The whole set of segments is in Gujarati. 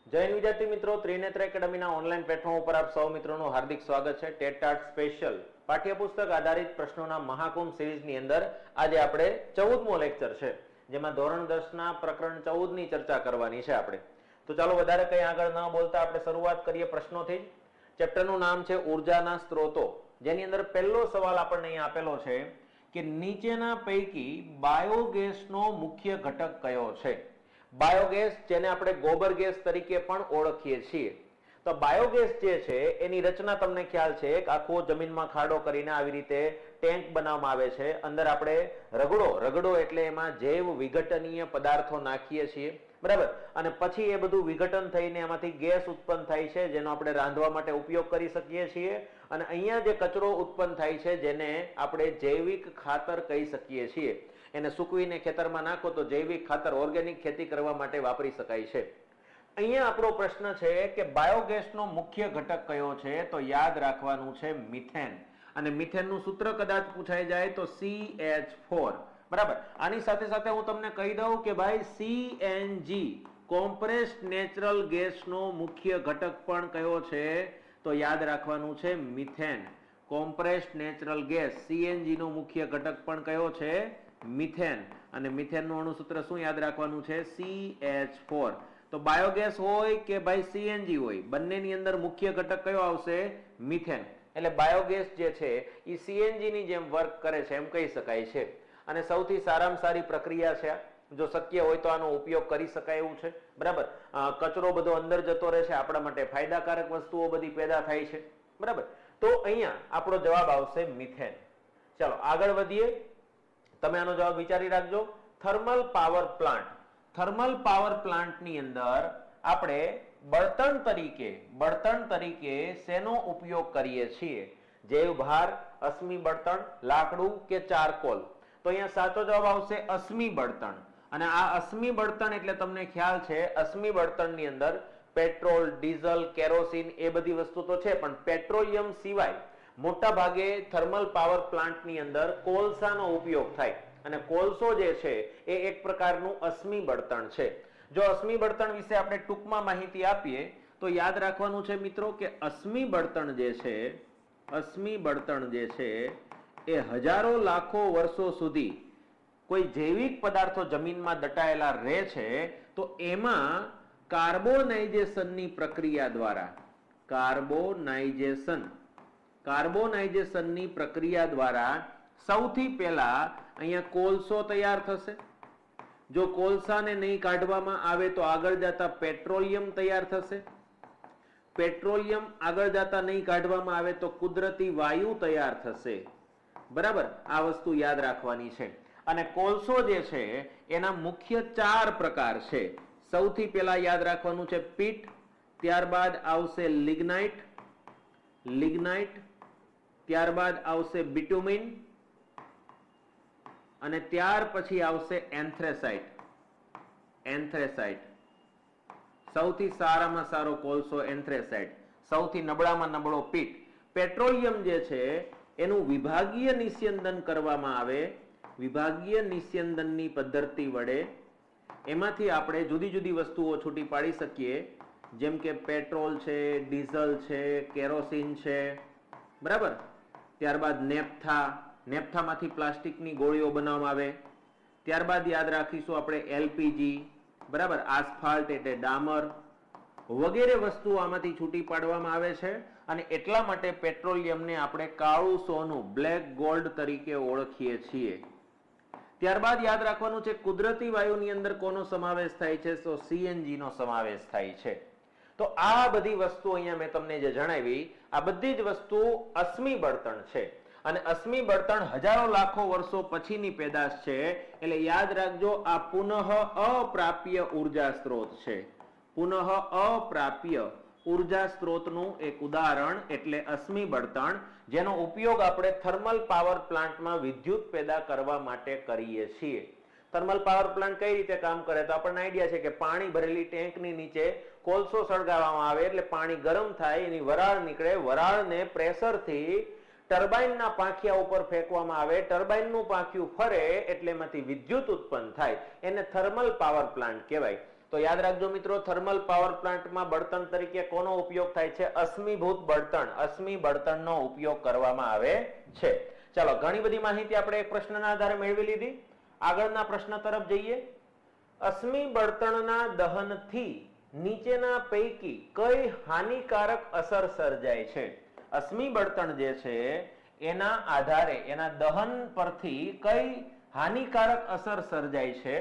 જય હિન્દ વિદ્યાર્થી મિત્રો, ત્રિનેત્ર એકેડમીના ઓનલાઈન પ્લેટફોર્મ ઉપર આપ સૌ મિત્રોનું હાર્દિક સ્વાગત છે. ટેટ ટાટ સ્પેશિયલ પાઠ્યપુસ્તક આધારિત પ્રશ્નોના મહાકુંભ સિરીઝની અંદર આજે આપણે 14મો લેક્ચર છે, જેમાં ધોરણ 10ના પ્રકરણ 14 ની ચર્ચા કરવાની છે આપણે. તો ચાલો વધારે કંઈ આગળ ન બોલતા આપણે શરૂઆત કરીએ પ્રશ્નોથી. ચેપ્ટરનું નામ છે ઉર્જાના સ્ત્રોતો, જેની અંદર પહેલો સવાલ આપણને અહીં આપેલો છે કે નીચેના પૈકી બાયોગેસનો મુખ્ય ઘટક કયો છે? બાયોગેસ, જેને આપણે ગોબર ગેસ તરીકે પણ ઓળખીએ છીએ. તો બાયોગેસ જે છે એની રચના તમને ખ્યાલ છે કે આખો જમીનમાં ખાડો કરીને આવી રીતે ટેન્ક બનાવવામાં આવે છે. અંદર આપણે રગડો એટલે એમાં જૈવ વિઘટનીય પદાર્થો નાખીએ છીએ, બરાબર, અને પછી એ બધું વિઘટન થઈને એમાંથી ગેસ ઉત્પન્ન થાય છે, જેનો આપણે રાંધવા માટે ઉપયોગ કરી શકીએ છીએ. અને અહીંયા જે કચરો ઉત્પન્ન થાય છે, જેને આપણે જૈવિક ખાતર કહી શકીએ છીએ, એને સૂકવીને ખેતરમાં નાખો તો જૈવિક ખાતર, ઓર્ગેનિક ખેતી કરવા માટે વાપરી શકાય છે. અહીંયા આપણો પ્રશ્ન છે કે બાયોગેસનો મુખ્ય ઘટક કયો છે? તો યાદ રાખવાનું છે મિથેન. અને મિથેનનું સૂત્ર કદાચ પૂછાઈ જાય તો CH4, બરાબર. આની સાથે સાથે હું તમને કહી દઉં કે ભાઈ CNG, કોમ્પ્રેસ્ડ નેચરલ ગેસનો મુખ્ય ઘટક પણ કયો છે? તો યાદ રાખવાનું છે methane. Compressed natural gas CNG નો મુખ્ય ઘટક પણ કયો છે? મિથેન. અને મિથેનનું અણુસૂત્ર શું યાદ રાખવાનું છે? CH4. તો બાયોગેસ હોય કે ભાઈ CNG હોય, બંનેની અંદર મુખ્ય ઘટક કયો આવશે? મિથેન. એટલે બાયોગેસ જે છે એ CNG ની જેમ વર્ક કરે છે એમ કહી શકાય છે. અને સૌથી સારામાં સારી પ્રક્રિયા છે. જો શક્ય હોય તો આનો ઉપયોગ કરી શકાય એવું છે, બરાબર. કચરો બધો અંદર જતો રહે છે, આપણા માટે ફાયદાકારક વસ્તુઓ બધી પેદા થાય છે, બરાબર. તો અહીંયા આપણો જવાબ આવશે મિથેન. ચાલો આગળ વધીએ. તમે આનો જવાબ વિચારી રાખજો. Thermal power plant. Thermal power પ્લાન્ટની અંદર આપણે બળતણ તરીકે શેનો ઉપયોગ કરીએ છીએ? જૈવ ભાર, અશ્મિ બળતણ, લાકડું કે ચારકોલ? તો અહીંયા સાચો જવાબ આવશે અશ્મિ બળતણ. અને આ અશ્મિ બળતણ એટલે તમને ખ્યાલ છે, અશ્મિ બળતણની અંદર પેટ્રોલ, ડીઝલ, કેરોસીન એ બધી વસ્તુ તો છે, પણ પેટ્રોલિયમ સિવાય મોટા ભાગે થર્મલ પાવર પ્લાન્ટની અંદર કોલસાનો ઉપયોગ થાય. અને કોલસો જે છે એ એક પ્રકારનું અશ્મિ બળતણ છે. જો અશ્મિ બળતણ વિશે આપણે ટૂંકમાં માહિતી આપીએ તો યાદ રાખવાનું છે મિત્રો કે અશ્મિ બળતણ જે છે એ હજારો લાખો વર્ષો સુધી કોઈ જૈવિક પદાર્થો જમીનમાં દટાયેલા રહે છે, તો એમાં કાર્બોનાઇઝેશનની પ્રક્રિયા દ્વારા સૌથી પહેલા અહીંયા કોલસો તૈયાર થશે. જો કોલસાને નહીં કાઢવામાં આવે તો આગળ જતા પેટ્રોલિયમ તૈયાર થશે. પેટ્રોલિયમ આગળ જતા નહીં કાઢવામાં આવે તો કુદરતી વાયુ તૈયાર થશે, બરાબર. આ વસ્તુ યાદ રાખવાની છે. અને કોલસો જે છે એના મુખ્ય 4 પ્રકાર છે. સૌથી પહેલા યાદ રાખવાનું છે પીટ, ત્યારબાદ આવશે લિગ્નાઇટ, ત્યારબાદ આવશે બિટુમિન, અને ત્યાર પછી આવશે એન્થ્રેસાઇટ. સૌથી સારામાં સારો કોલસો એન્થ્રેસાઇટ, સૌથી નબળામાં નબળો પીટ. પેટ્રોલિયમ જે છે એનું વિભાગીય નિસ્યંદન કરવામાં આવે. વિભાગીય નિસ્યંદનની પદ્ધતિ વડે એમાંથી આપણે જુદી જુદી વસ્તુઓ છૂટી પાડી શકીએ, જેમ કે પેટ્રોલ છે, ડીઝલ છે, કેરોસીન છે, બરાબર. ત્યારબાદ નેપ્થામાંથી પ્લાસ્ટિકની ગોળીઓ બનાવવામાં આવે. ત્યારબાદ યાદ રાખીશું આપણે LPG, બરાબર, આસ્ફાલ્ટ એટલે ડામર વગેરે વસ્તુઓ આમાંથી છૂટી પાડવામાં આવે છે. અને એટલા માટે પેટ્રોલિયમને આપણે કાળું સોનું, બ્લેક ગોલ્ડ તરીકે ઓળખીએ છીએ. ત્યારબાદ યાદ રાખવાનું છે કુદરતી વાયુની અંદર કોનો સમાવેશ થાય છે? તો CNG નો સમાવેશ થાય છે. તો આ બધી વસ્તુ અહીંયા મેં તમને જે જણાવી, આ બધી જ વસ્તુ અશ્મિ બળતણ છે. અને અશ્મિ બળતણ હજારો લાખો વર્ષો પછીની પેદાશ છે. એટલે યાદ રાખજો, આ પુનઃ અપ્રાપ્ય ઉર્જા સ્ત્રોત છે. પુનઃ અપ્રાપ્ય ઉર્જા સ્ત્રોતનું એક ઉદાહરણ એટલે અશ્મિ બળતણ, જેનો ઉપયોગ આપણે થર્મલ પાવર પ્લાન્ટમાં વિદ્યુત પેદા કરવા માટે કરીએ છીએ. થર્મલ પાવર પ્લાન્ટ કઈ રીતે કામ કરે? તો આપણને આઈડિયા છે કે પાણી ભરેલી ટેન્કની નીચે કોલસો સળગાવવામાં આવે એટલે પાણી ગરમ થાય, એની વરાળ નીકળે. વરાળને પ્રેશરથી ટર્બાઇનના પાંખિયા ઉપર ફેંકવામાં આવે. ટર્બાઇનનું પાંખિયું ફરે એટલે એમાંથી વિદ્યુત ઉત્પન્ન થાય. એને થર્મલ પાવર પ્લાન્ટ કહેવાય. તો યાદ રાખજો મિત્રો, થર્મલ પાવર પ્લાન્ટમાં બળતણ તરીકે કોનો ઉપયોગ થાય છે? અશ્મિભૂત બળતણ, અશ્મિ બળતણનો ઉપયોગ કરવામાં આવે છે. ચાલો, ઘણી બધી માહિતી આપણે એક પ્રશ્નના આધારે મેળવી લીધી. આગળના પ્રશ્ન તરફ જઈએ. અશ્મિ બળતણના દહનથી નીચેના પૈકી કઈ હાનિકારક અસર સર્જાય છે? અશ્મિ બળતણ જે છે એના આધારે, એના દહન પરથી કઈ હાનિકારક અસર સર્જાય છે?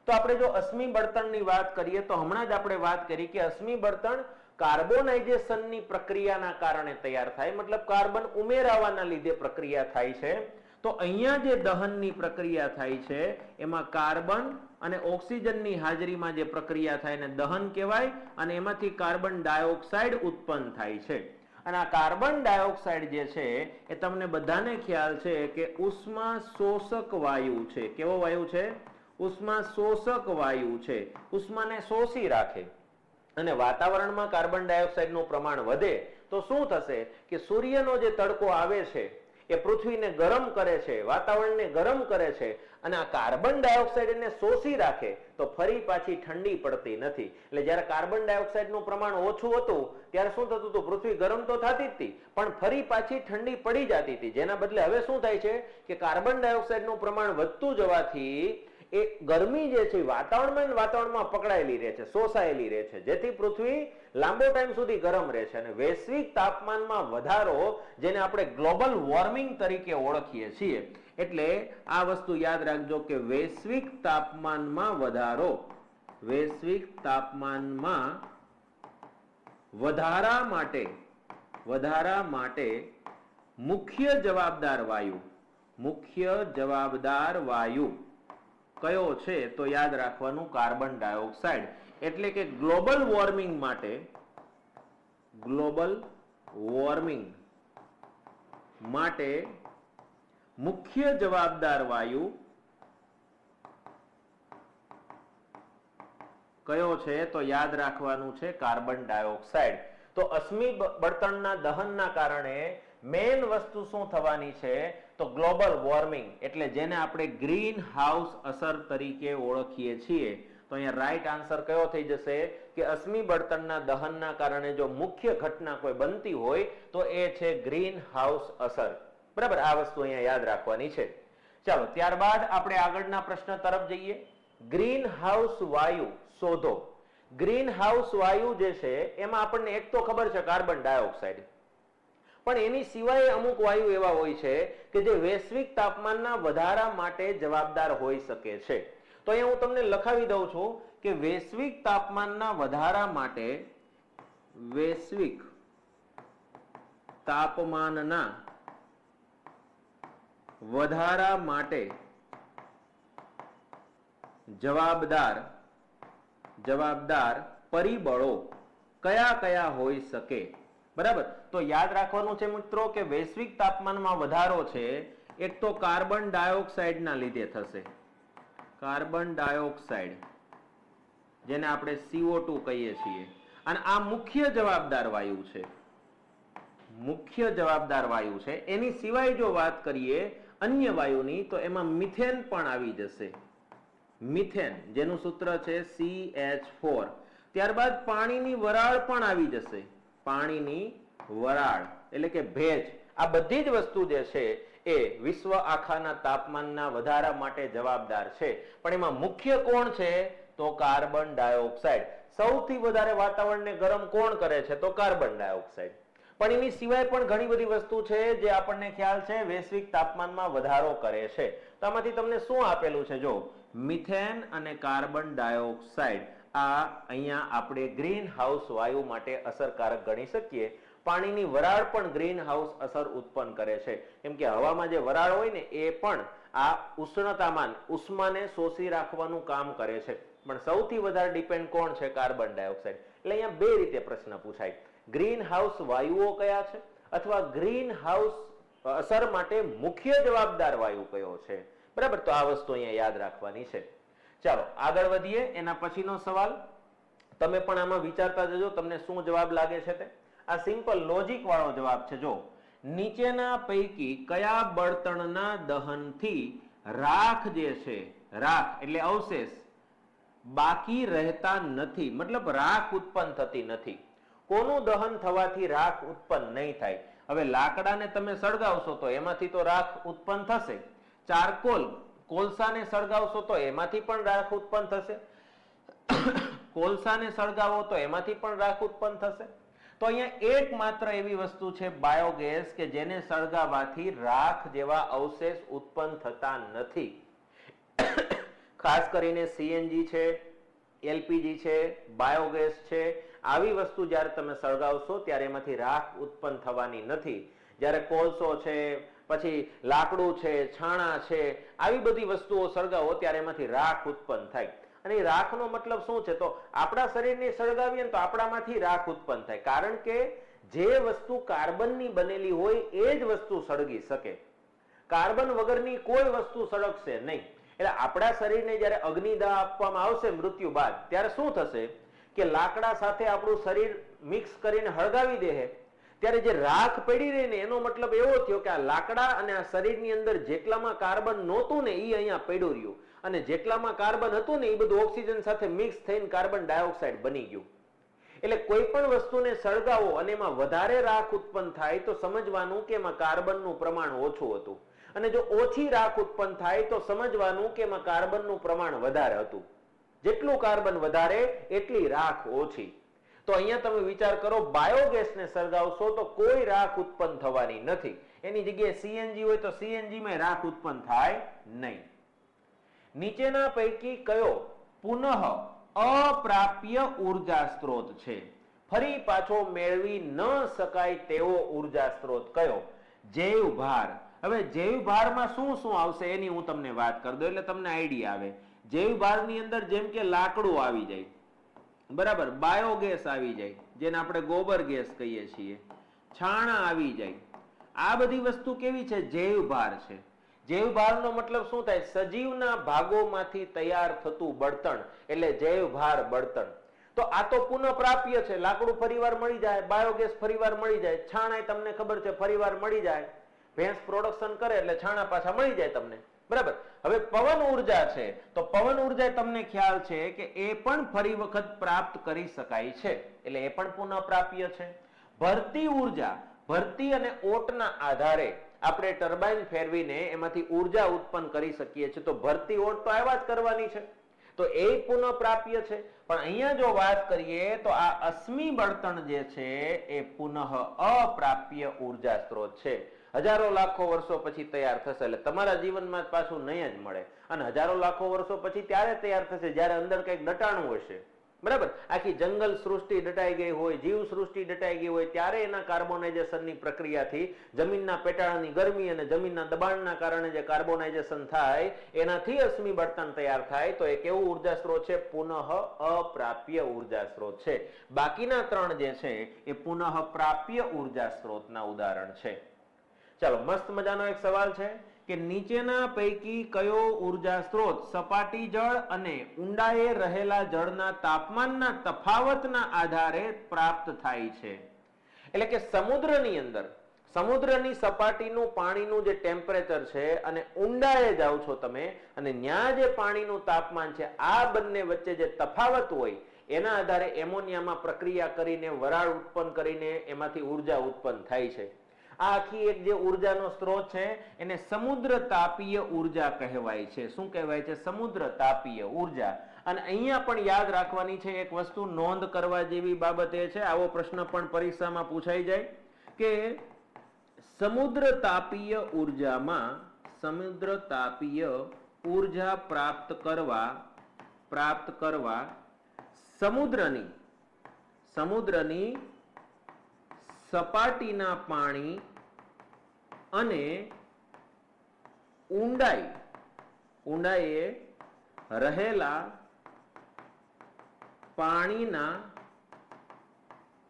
તો આપણે જો અશ્મિ બળતણની વાત કરીએ તો હમણાં જ આપણે વાત કરી કે અશ્મિ બળતણ કાર્બોનાઇઝેશનની પ્રક્રિયાના કારણે તૈયાર થાય, મતલબ કાર્બન ઉમેરાવાના લીધે પ્રક્રિયા થાય છે. તો અહીંયા જે દહનની પ્રક્રિયા થાય છે એમાં કાર્બન અને ઓક્સિજનની હાજરીમાં જે પ્રક્રિયા થાય એને દહન કહેવાય, અને એમાંથી કાર્બન ડાયોક્સાઇડ ઉત્પન્ન થાય છે. અને આ કાર્બન ડાયોક્સાઇડ જે છે એ તમને બધાને ખ્યાલ છે કે ઉષ્મા શોષક વાયુ છે. કેવો વાયુ છે? ઉષ્મા શોષક વાયુ છે. ઉષ્માને શોષી રાખે. અને વાતાવરણમાં કાર્બન ડાયોક્સાઇડનું પ્રમાણ વધે તો શું થશે કે સૂર્યનો જે તડકો આવે છે એ પૃથ્વીને ગરમ કરે છે, વાતાવરણને ગરમ કરે છે, અને આ કાર્બન ડાયોક્સાઇડ એને શોષી રાખે તો ફરી પાછી ઠંડી પડતી નથી. એટલે જ્યારે કાર્બન ડાયોક્સાઇડનું પ્રમાણ ઓછું હતું ત્યારે શું થતું હતું? પૃથ્વી ગરમ તો થતી જ હતી પણ ફરી પાછી ઠંડી પડી જતી હતી. જેના બદલે હવે શું થાય છે કે કાર્બન ડાયોક્સાઇડનું પ્રમાણ વધતું જવાથી એ ગરમી જે છે વાતાવરણમાં પકડાયેલી રહે છે, શોષાયેલી રહે છે, જેથી પૃથ્વી લાંબો ટાઈમ સુધી ગરમ રહે છે. અને વૈશ્વિક તાપમાનમાં વધારો, જેને આપણે ગ્લોબલ વોર્મિંગ તરીકે ઓળખીએ છીએ, એટલે આ વસ્તુ યાદ રાખજો કે વૈશ્વિક તાપમાનમાં વધારો, વૈશ્વિક તાપમાનમાં વધારા માટે મુખ્ય જવાબદાર વાયુ કયો છે? તો યાદ રાખવાનું કાર્બન ડાયોક્સાઇડ. એટલે કે ગ્લોબલ વોર્મિંગ માટે મુખ્ય જવાબદાર વાયુ કયો છે? તો યાદ રાખવાનું છે કાર્બન ડાયોક્સાઇડ. તો અશ્મિ બળતણના દહનના કારણે મેઇન વસ્તુ શું થવાની છે? તો ગ્લોબલ વોર્મિંગ, એટલે જેને આપણે ગ્રીન હાઉસ અસર તરીકે ઓળખીએ છીએ. તો અહીંયા રાઈટ આન્સર કયો થઈ જશે કે અશ્મિ બળતણના દહનના કારણે જો મુખ્ય ઘટના કોઈ બનતી હોય તો એ છે ગ્રીન હાઉસ અસર. બરાબર, આ વસ્તુ અહીંયા યાદ રાખવાની છે. ચાલો, ત્યારબાદ આપણે આગળના પ્રશ્ન તરફ જઈએ. ગ્રીન હાઉસ વાયુ શોધો. ગ્રીન હાઉસ વાયુ જે છે એમાં આપણને એક તો ખબર છે કાર્બન ડાયોક્સાઇડ, પણ એની સિવાય અમુક વાયુ એવા હોય છે કે જે વૈશ્વિક તાપમાનના વધારા માટે જવાબદાર હોઈ શકે છે. તો અહીંયા હું તમને લખાવી દઉં છું કે વૈશ્વિક તાપમાનના વધારા માટે, વૈશ્વિક તાપમાનના વધારા માટે જવાબદાર પરિબળો કયા કયા હોઈ શકે? બરાબર, તો યાદ રાખવાનું છે મિત્રો કે વૈશ્વિક તાપમાનમાં વધારો છે એક તો કાર્બન ડાયોક્સાઇડના લીધે થશે. કાર્બન ડાયોક્સાઇડ, જેને આપણે CO2 કહીએ છીએ, અને આ મુખ્ય જવાબદાર વાયુ છે. મુખ્ય જવાબદાર વાયુ છે. એની સિવાય જો વાત કરીએ અન્ય વાયુની તો એમાં મિથેન પણ આવી જશે. મિથેન, જેનું સૂત્ર છે CH4. ત્યારબાદ પાણીની વરાળ પણ આવી જશે. પાણીની વરાળ એટલે કે ભેજ. આ બધી જ વસ્તુ જે છે એ વિશ્વ આખાના તાપમાનના વધારા માટે જવાબદાર છે. પણ એમાં મુખ્ય કોણ છે? તો કાર્બન ડાયોક્સાઇડ. સૌથી વધારે વાતાવરણને ગરમ કોણ કરે છે? તો કાર્બન ડાયોક્સાઇડ. પણ એની સિવાય પણ ઘણી બધી વસ્તુ છે જે આપણને ખ્યાલ છે વૈશ્વિક તાપમાનમાં વધારો કરે છે. તો આમાંથી તમને શું આપેલું છે? જો મિથેન અને કાર્બન ડાયોક્સાઇડ આ અહીંયા આપણે ગ્રીન હાઉસ વાયુ માટે અસરકારક ગણી શકીએ. પાણીની વરાળ પણ ગ્રીન હાઉસ અસર ઉત્પન્ન કરે છે, કેમ કે હવામાં જે વરાળ હોય ને એ પણ આ ઉષ્ણતામાન, ઉષ્માને શોષી રાખવાનું કામ કરે છે. પણ સૌથી વધારે ડિપેન્ડ કોણ છે? Carbon dioxide. એટલે અહીંયા બે રીતે પ્રશ્ન પૂછાય, ગ્રીન હાઉસ વાયુઓ કયા છે અથવા ગ્રીન હાઉસ અસર માટે મુખ્ય જવાબદાર વાયુ કયો છે? બરાબર, તો આ વસ્તુ અહીંયા યાદ રાખવાની છે. ચાલો આગળ વધીએ. એના પછીનો સવાલ તમે પણ આમાં વિચારતા જજો તમને શું જવાબ લાગે છે તે. આ સિમ્પલ લોજિક વાળો જવાબ છે. જો નીચેના પૈકી કયા બળતણના દહનથી રાખ જે છે, રાખ એટલે અવશેષ, બાકી રહેતા નથી, મતલબ રાખ ઉત્પન્ન થતી નથી. કોનું દહન થવાથી રાખ ઉત્પન્ન નહીં થાય? હવે લાકડાને તમે સળગાવશો તો એમાંથી તો રાખ ઉત્પન્ન થશે. ચારકોલ કોલસાને સળગાવશો તો એમાંથી પણ રાખ ઉત્પન્ન થશે. કોલસાને સળગાવો તો એમાંથી પણ રાખ ઉત્પન્ન થશે. તો અહીંયા એકમાત્ર એવી વસ્તુ છે બાયોગેસ કે જેને સળગાવવાથી રાખ જેવા અવશેષ ઉત્પન્ન થતા નથી. ખાસ કરીને સીએનજી છે, એલપીજી છે, બાયોગેસ છે, આવી વસ્તુ જ્યારે તમે સળગાવશો ત્યારે એમાંથી રાખ ઉત્પન્ન થવાની નથી. જ્યારે કોલસો છે, પછી લાકડું છે, છાણા છે, આવી બધી વસ્તુઓ સળગાવો ત્યારે એમાંથી રાખ ઉત્પન્ન થાય. અને રાખનો મતલબ શું છે? તો આપણા શરીરને સળગાવીએ તો આપણામાંથી રાખ ઉત્પન્ન થાય. કારણ કે જે વસ્તુ કાર્બનની બનેલી હોય એ જ વસ્તુ સળગી શકે. કાર્બન વગરની કોઈ વસ્તુ સળગશે નહીં. એટલે આપણા શરીરને જ્યારે અગ્નિદાહ આપવામાં આવશે મૃત્યુ બાદ, ત્યારે શું થશે કે લાકડા સાથે આપણું શરીર મિક્સ કરીને હળગાવી દે, ત્યારે જે રાખ પડી રહી ને એનો મતલબ એવો થયો કે આ લાકડા અને આ શરીરની અંદર જેટલામાં કાર્બન નહોતું ને એ અહીંયા પડ્યું રહ્યું, અને જેટલામાં કાર્બન હતું ને એ બધું ઓક્સિજન સાથે મિક્સ થઈને કાર્બન ડાયોક્સાઇડ બની ગયું. એટલે કોઈ પણ વસ્તુને સળગાવો અને એમાં વધારે રાખ ઉત્પન્ન થાય તો સમજવાનું કે એમાં કાર્બનનું પ્રમાણ ઓછું હતું, અને જો ઓછી રાખ ઉત્પન્ન થાય તો સમજવાનું કે એમાં કાર્બનનું પ્રમાણ વધારે હતું. જેટલું કાર્બન વધારે એટલી રાખ ઓછી. તો અહીંયા તમે વિચાર કરો, બાયોગેસને સળગાવશો તો કોઈ રાખ ઉત્પન્ન થવાની નથી. એની જગ્યાએ સીએનજી હોય તો સીએનજીમાં રાખ ઉત્પન્ન થાય નહીં. નીચેના પૈકી કયો પુનઃ અપ્રાપ્ય ઉર્જા સ્ત્રોત છે? ફરી પાછો મેળવી ન શકાય તેવો ઉર્જા સ્ત્રોત કયો? જૈવભાર. હવે જૈવભારમાં શું શું આવશે એની હું તમને વાત કરી દઉં એટલે તમને આઈડિયા આવે. જૈવભારની અંદર જેમ કે લાકડું આવી જાય, બરાબર, બાયોગેસ આવી જાય જેને આપણે ગોબર ગેસ કહીએ છીએ, છાણા આવી જાય. આ બધી વસ્તુ કેવી છે? જૈવભાર છે. જૈવભારનો મતલબ શું થાય? સજીવના ભાગોમાંથી તૈયાર થતું બળતણ એટલે જૈવભાર બળતણ. તો આ તો પુનઃપ્રાપ્ય છે. લાકડું ફરીવાર મળી જાય, બાયોગેસ ફરીવાર મળી જાય, છાણા તમને ખબર છે ફરીવાર મળી જાય. ભેંસ પ્રોડક્શન કરે એટલે છાણા પાછા મળી જાય તમને, બરાબર. હવે પવન ઉર્જા છે તો પવન ઉર્જા તમને ખ્યાલ છે કે એ પણ ફરી વખત પ્રાપ્ત કરી શકાય છે, એટલે એ પણ પુનઃપ્રાપ્ય છે. ભરતી ઉર્જા, ભરતી અને ઓટના આધારે આપણે ટર્બાઇન ફેરવીને એમાંથી ઉર્જા ઉત્પન્ન કરી શકીએ છીએ. તો ભરતી ઓટ તો આવ્યા જ કરવાની છે, તો એ પુનઃપ્રાપ્ય છે. પણ અહીંયા જો વાત કરીએ તો આ અશ્મિ બળતણ જે છે એ પુનઃ અપ્રાપ્ય ઉર્જા સ્ત્રોત છે. હજારો લાખો વર્ષો પછી તૈયાર થશે, એટલે તમારા જીવનમાં પાછું નહીં જ મળે. અને હજારો લાખો વર્ષો પછી ત્યારે તૈયાર થશે જ્યારે અંદર કંઈક દટાણું હશે, બરાબર. આખી જંગલ સૃષ્ટિ દટાઈ ગઈ હોય, જીવ સૃષ્ટિ દટાઈ ગઈ હોય, ત્યારે એના કાર્બોનાઇઝેશનની પ્રક્રિયાથી જમીનના પેટાળાની ગરમી અને જમીનના દબાણના કારણે જે કાર્બોનાઇઝેશન થાય એનાથી અશ્મિ બળતણ તૈયાર થાય. તો એક એવું ઉર્જા સ્ત્રોત છે પુનઃ અપ્રાપ્ય ઉર્જા સ્ત્રોત છે. બાકીના ત્રણ જે છે એ પુનઃ પ્રાપ્ય ઉર્જા સ્ત્રોતના ઉદાહરણ છે. ચાલો, મસ્ત મજાનો એક સવાલ છે કે નીચેના પૈકી કયો ઉર્જા સ્ત્રોત સપાટી જળ અને ઊંડાએ રહેલા જળના તાપમાનના તફાવતના આધારે પ્રાપ્ત થાય છે? એટલે કે સમુદ્રની અંદર સમુદ્રની સપાટીનું પાણીનું જે ટેમ્પરેચર છે અને ઊંડાએ જાઓ છો તમે અને ત્યાં જે પાણીનું તાપમાન છે, આ બંને વચ્ચે જે તફાવત હોય એના આધારે એમોનિયામાં પ્રક્રિયા કરીને વરાળ ઉત્પન્ન કરીને એમાંથી ઉર્જા ઉત્પન્ન થાય છે. આ આખી એક જે ઉર્જાનો સ્ત્રોત છે એને સમુદ્ર તાપીય ઉર્જા કહેવાય છે. શું કહેવાય છે? સમુદ્ર તાપીય ઉર્જા. અને અહીંયા પણ યાદ રાખવાની છે એક વસ્તુ, નોંધ કરવા જેવી બાબત એ છે, આવો પ્રશ્ન પણ પરીક્ષામાં પૂછાઈ જાય કે સમુદ્ર તાપીય ઉર્જામાં સમુદ્ર તાપીય ઉર્જા પ્રાપ્ત કરવા સમુદ્રની સપાટીના પાણી અને ઊંડાઈએ રહેલા પાણીના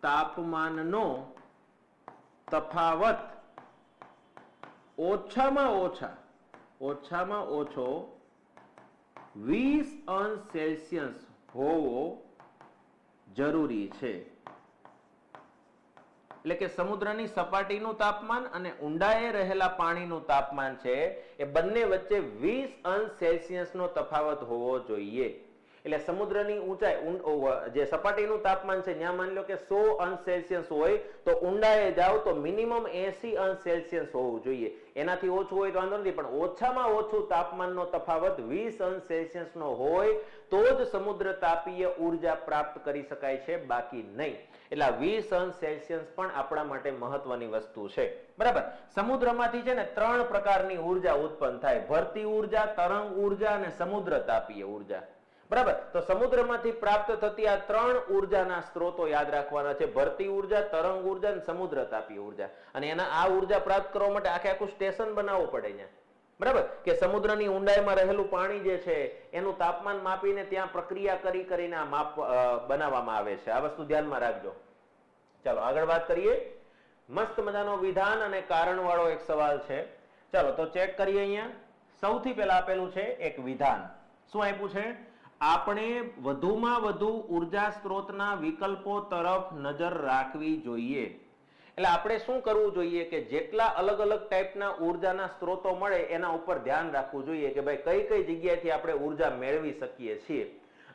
તાપમાનનો તફાવત ઓછામાં ઓછો 20 અંશ સેલ્સિયસ હોવો જરૂરી છે. એટલે કે સમુદ્રની સપાટીનું તાપમાન અને ઊંડાએ રહેલા પાણીનું તાપમાન છે એ બંને વચ્ચે 20 અંશ સેલ્સિયસનો તફાવત હોવો જોઈએ. એટલે સમુદ્રની ઊંચાઈ જે સપાટીનું તાપમાન છે ત્યાં માની લો કે 100 અંશ સેલ્સિયસ હોય તો ઊંડાઈએ જાઓ તો મિનિમમ 80 અંશ સેલ્સિયસ હોવું જોઈએ. એનાથી ઓછું હોય તો વાંધો નથી, પણ ઓછામાં ઓછું તાપમાનનો તફાવત 20 અંશ સેલ્સિયસનો હોય તો જ સમુદ્ર તાપીય ઉર્જા પ્રાપ્ત કરી શકાય છે, બાકી નહીં. એટલે 20 અંશ સેલ્સિયસ પણ આપણા માટે મહત્વની વસ્તુ છે. બરાબર. સમુદ્રમાંથી છે ને 3 પ્રકારની ઉર્જા ઉત્પન્ન થાય: ભરતી ઉર્જા, તરંગ ઉર્જા અને સમુદ્ર તાપીય ઉર્જા. બરાબર. તો સમુદ્રમાંથી પ્રાપ્ત થતી આ 3 ઉર્જાના સ્ત્રોતો યાદ રાખવાના છે: ભરતી ઉર્જા, તરંગ ઉર્જા અને સમુદ્ર તાપીય ઉર્જા. અને એના આ ઉર્જા પ્રાપ્ત કરવા માટે આખું સ્ટેશન બનાવવું પડે અહીંયા. બરાબર, કે સમુદ્રની ઊંડાઈમાં રહેલું પાણી જે છે એનું તાપમાન માપીને ત્યાં પ્રક્રિયા કરીને આ માપ બનાવવામાં આવે છે. આ વસ્તુ ધ્યાનમાં રાખજો. ચાલો આગળ વાત કરીએ. મસ્ત મજાનો વિધાન અને કારણ વાળો એક સવાલ છે. ચાલો તો ચેક કરીએ. અહીંયા સૌથી પહેલા આપેલું છે એક વિધાન. શું આપ્યું છે? આપણે વધુમાં વધુ ઉર્જા સ્ત્રોતના વિકલ્પો તરફ નજર રાખવી જોઈએ. એટલે આપણે શું કરવું જોઈએ કે જેટલા અલગ અલગ ટાઈપના ઉર્જાના સ્ત્રોતો મળે એના ઉપર ધ્યાન રાખવું જોઈએ કે ભાઈ કઈ કઈ જગ્યાએથી આપણે ઉર્જા મેળવી શકીએ છીએ.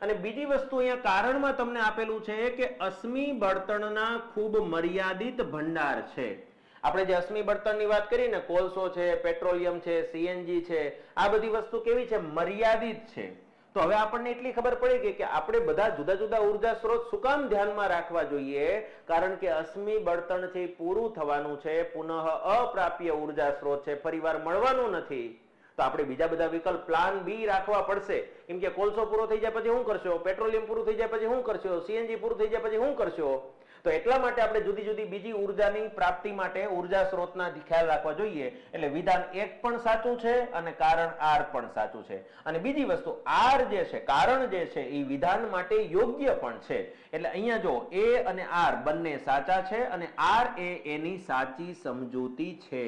અને બીજી વસ્તુ અહીંયા કારણમાં તમને આપેલું છે કે અશ્મિ બળતણના ખૂબ મર્યાદિત ભંડાર છે. આપણે જે અશ્મિ બળતણની વાત કરી ને, કોલસો છે, પેટ્રોલિયમ છે, સીએનજી છે, આ બધી વસ્તુ કેવી છે? મર્યાદિત છે. તો હવે આપણને એટલી ખબર પડી ગઈ કે આપણે બધા જુદા જુદા ઉર્જા સ્ત્રોત શું કામ ધ્યાનમાં રાખવા જોઈએ? કારણ કે અશ્મિ બળતણ છે પૂરું થવાનું છે, પુનઃ અપ્રાપ્ય ઉર્જા સ્ત્રોત છે, ફરીવાર મળવાનું નથી. તો આપણે બીજા બધા વિકલ્પ પ્લાન બી રાખવા પડશે. કેમ કે કોલસો પૂરો થઈ જાય પછી શું કરશો? પેટ્રોલિયમ પૂરું થઈ જાય પછી શું કરશો? સીએનજી પૂરું થઈ જાય પછી શું કરશો? તો એટલા માટે આપણે જુદી જુદી બીજી ઉર્જાની પ્રાપ્તિ માટે ઉર્જા સ્ત્રોતના ખ્યાલ રાખવા જોઈએ. એટલે વિધાન 1 પણ સાચું છે અને કારણ R પણ સાચું છે. અને બીજી વસ્તુ R જે છે, કારણ જે છે, એ વિધાન માટે યોગ્ય પણ છે. એટલે અહીંયા જો A અને R બંને સાચા છે અને R એ એની સાચી સમજૂતી છે.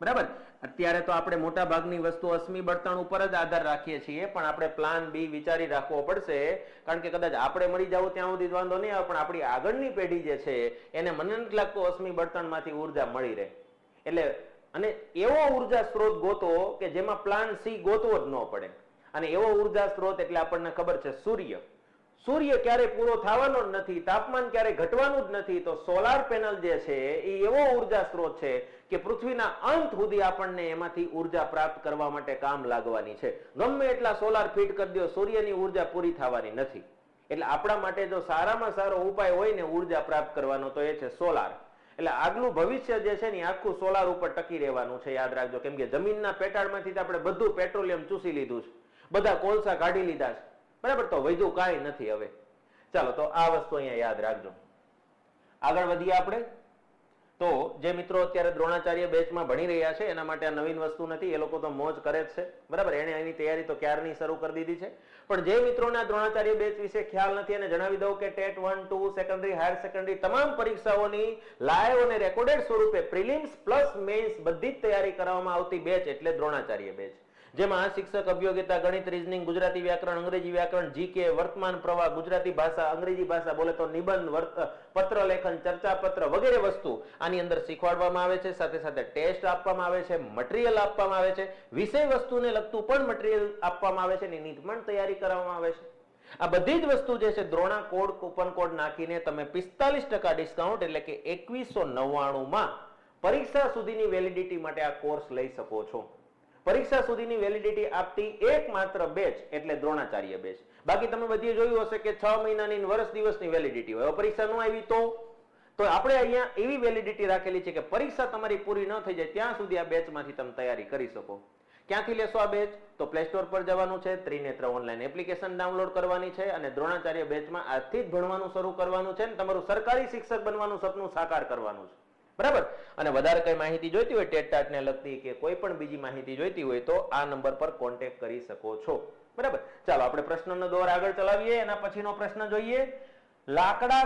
બરાબર. અત્યારે તો આપણે મોટા ભાગની વસ્તુ અશ્મિ બળતણ ઉપર જ આધાર રાખીએ છીએ, પણ આપણે પ્લાન બી વિચારી રાખવો પડશે. કારણ કે કદાચ આપણે મળી જાવ ત્યાં સુધી વાંધો નહીં આવે, પણ આપણી આગળની પેઢી જે છે એને મને નથી લાગતું અશ્મિ બળતણમાંથી ઉર્જા મળી રહે. એટલે અને એવો ઉર્જા સ્ત્રોત ગોતો કે જેમાં પ્લાન સી ગોતવો જ ન પડે. અને એવો ઉર્જા સ્ત્રોત એટલે આપણને ખબર છે સૂર્ય. સૂર્ય ક્યારે પૂરો થવાનો જ નથી, તાપમાન ક્યારે ઘટવાનું જ નથી. તો સોલાર પેનલ જે છે એ એવો ઉર્જા સ્ત્રોત છે કે પૃથ્વીના અંત સુધી આપણને એમાંથી ઉર્જા પ્રાપ્ત કરવા માટે કામ લાગવાની છે. ગમે એટલા સોલાર ફિટ કરી દો, સૂર્યની ઉર્જા પૂરી થવાની નથી. એટલે આપણા માટે જો સારામાં સારો ઉપાય હોય ને ઉર્જા પ્રાપ્ત કરવાનો તો એ છે સોલાર. એટલે આગલું ભવિષ્ય જે છે ને આખું સોલાર ઉપર ટકી રહેવાનું છે, યાદ રાખજો. કેમ કે જમીનના પેટાળમાંથી આપણે બધું પેટ્રોલિયમ ચૂસી લીધું છે, બધા કોલસા કાઢી લીધા છે. બરાબર. તો વધુ કાંઈ નથી હવે. ચાલો તો આ વસ્તુ અહીંયા યાદ રાખજો. આગળ વધીએ આપણે. તો જે મિત્રો અત્યારે દ્રોણાચાર્ય બેચમાં ભણી રહ્યા છે એના માટે આ નવીન વસ્તુ નથી, એ લોકો તો મોજ કરે જ છે. બરાબર. એને એની તૈયારી તો ક્યારની શરૂ કરી દીધી છે. પણ જે મિત્રોને આ દ્રોણાચાર્ય બેચ વિશે ખ્યાલ નથી એને જણાવી દઉં કે ટેટ 1, 2, સેકન્ડરી, હાયર સેકન્ડરી તમામ પરીક્ષાઓની લાઈવ અને રેકોર્ડેડ સ્વરૂપે પ્રિલિમ્સ પ્લસ મેઇન્સ બધી જ તૈયારી કરવામાં આવતી બેચ એટલે દ્રોણાચાર્ય બેચ. જેમાં શિક્ષક અભિયોગ્યતા, ગણિત, રીઝનિંગ, ગુજરાતી વ્યાકરણ, અંગ્રેજી વ્યાકરણ, જીકે, વર્તમાન પ્રવાહ, ગુજરાતી ભાષા, અંગ્રેજી ભાષા બોલે તો નિબંધ, પત્ર લેખન, ચર્ચા પત્ર વગેરે વસ્તુ આની અંદર શીખવાડવામાં આવે છે. સાથે સાથે ટેસ્ટ આપવામાં આવે છે, મટીરિયલ આપવામાં આવે છે, વિષય વસ્તુને લગતું પણ મટીરિયલ આપવામાં આવે છે, એની પણ તૈયારી કરવામાં આવે છે. આ બધી જ વસ્તુ જે છે દ્રોણા કોડ, કૂપન કોડ નાખીને તમે 45% ડિસ્કાઉન્ટ એટલે કે 2199 માં પરીક્ષા સુધીની વેલિડિટી માટે આ કોર્સ લઈ શકો છો. પરીક્ષા સુધીની વેલિડિટી આપતી એકમાત્ર બેચ એટલે દ્રોણાચાર્ય બેચ. બાકી તમે બધી જોયું હશે કે 6 મહિનાની વર્ષ દિવસની વેલિડિટી હોય. પરીક્ષા ન આવી તો આપણે અહીંયા એવી વેલિડિટી રાખેલી છે કે પરીક્ષા તમારી પૂરી ન થઈ જાય ત્યાં સુધી આ બેચમાંથી તમે તૈયારી કરી શકો. ક્યાંથી લેશો આ બેચ? તો પ્લે સ્ટોર પર જવાનું છે, ત્રિનેત્ર ઓનલાઈન એપ્લિકેશન ડાઉનલોડ કરવાની છે અને દ્રોણાચાર્ય બેચમાં આજથી જ ભણવાનું શરૂ કરવાનું છે અને તમારું સરકારી શિક્ષક બનવાનું સપનું સાકાર કરવાનું છે. બરાબર. અને વધારે કઈ માહિતી જોઈતી હોય ટેટ ટાટ ને લગતી કે કોઈ પણ બીજી માહિતી જોઈતી હોય તો આ નંબર પર કોન્ટેક્ટ કરી શકો છો. બરાબર. ચાલો આપણે પ્રશ્નનો દોર આગળ ચલાવીએ. એના પછીનો પ્રશ્ન જોઈએ. લાકડા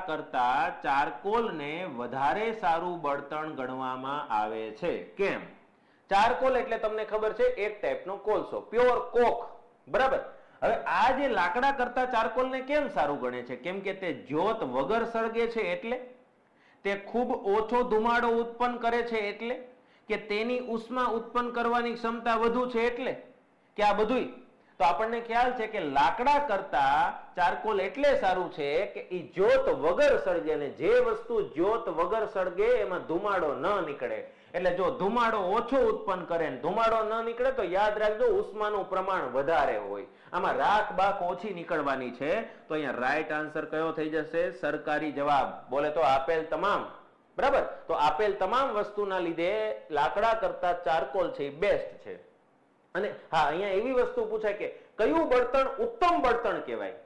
કરતા ચારકોલને વધારે સારું બળતણ ગણવામાં આવે છે. કેમ? ચારકોલ એટલે તમને ખબર છે એક ટાઈપનો કોલસો, પ્યોર કોક. બરાબર. હવે આ જે લાકડા કરતા ચારકોલને કેમ સારું ગણે છે? કેમ કે તે જ્યોત વગર સળગે છે એટલે, તે ખૂબ ઓછો ધુમાડો ઉત્પન્ન કરે છે એટલે, કે તેની ઉષ્મા ઉત્પન્ન કરવાની ક્ષમતા વધુ છે એટલે, કે આ બધુંય? તો તો આપણને ખ્યાલ છે કે લાકડા કરતા ચારકોલ એટલે સારું છે કે એ જ્યોત વગર સળગે, અને જે વસ્તુ જ્યોત વગર સળગે એમાં ધુમાડો ન નીકળે. એટલે જો ધુમાડો ઓછો ઉત્પન્ન કરે ને ધુમાડો ન નીકળે તો યાદ રાખજો ઉષ્માનું પ્રમાણ વધારે હોય. આમાં રાખ બાખ ઓછી નીકળવાની છે. તો અહીંયા રાઈટ આન્સર કયો થઈ જશે? સરકારી જવાબ. બોલે તો આપેલ તમામ. બરાબર, તો આપેલ તમામ વસ્તુના લીધે લાકડા કરતા ચારકોલ છે એ બેસ્ટ છે. અને હા, અહીંયા એવી વસ્તુ પૂછાય કે કયું બળતણ ઉત્તમ બળતણ કહેવાય?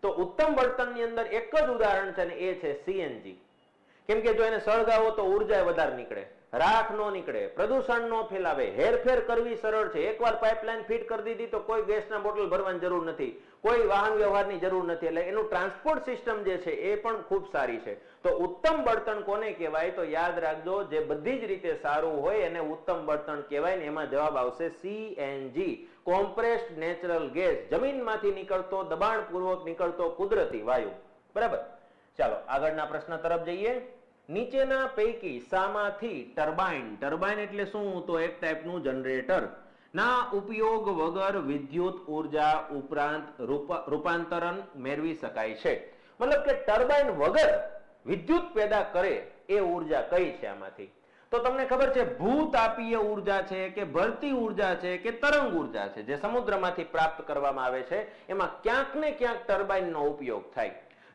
તો ઉત્તમ બળતણની અંદર એક જ ઉદાહરણ છે ને એ છે સીએનજી. કેમ કે જો એને સળગાવો તો ઉર્જા વધારે નીકળે, રાખ નો નીકળે, પ્રદૂષણ નો ફેલાવે, હેરફેર કરવી સરળ છે. એકવાર પાઇપલાઇન ફિટ કરી દીધી તો કોઈ ગેસના બોટલ ભરવાની જરૂર નથી, કોઈ વાહન વ્યવહારની જરૂર નથી. એટલે એનું ટ્રાન્સપોર્ટ સિસ્ટમ જે છે એ પણ ખૂબ સારી છે. તો ઉત્તમ બળતણ કોને કહેવાય? તો યાદ રાખજો, જે બધી જ રીતે સારું હોય એને ઉત્તમ બળતણ કહેવાય ને એમાં જવાબ આવશે સીએનજી, કોમ્પ્રેસ્ડ નેચરલ ગેસ, જમીનમાંથી નીકળતો દબાણપૂર્વક નીકળતો કુદરતી વાયુ. બરાબર, ચાલો આગળના પ્રશ્ન તરફ જઈએ. નીચેના પૈકી શામાંથી ટર્બાઇન, ટર્બાઇન એટલે શું? તો એક ટાઈપનું જનરેટર ના ઉપયોગ વગર વિદ્યુત ઉર્જા ઉપરાંત રૂપાંતરણ મેળવી શકાય છે. મતલબ કે ટર્બાઇન વગર વિદ્યુત પેદા કરે એ ઉર્જા કઈ છે આમાંથી? તો તમને ખબર છે ભૂતાપીય ઉર્જા છે કે ભરતી ઉર્જા છે કે તરંગ ઉર્જા છે, જે સમુદ્રમાંથી પ્રાપ્ત કરવામાં આવે છે, એમાં ક્યાંક ને ક્યાંક ટર્બાઇનનો ઉપયોગ થાય.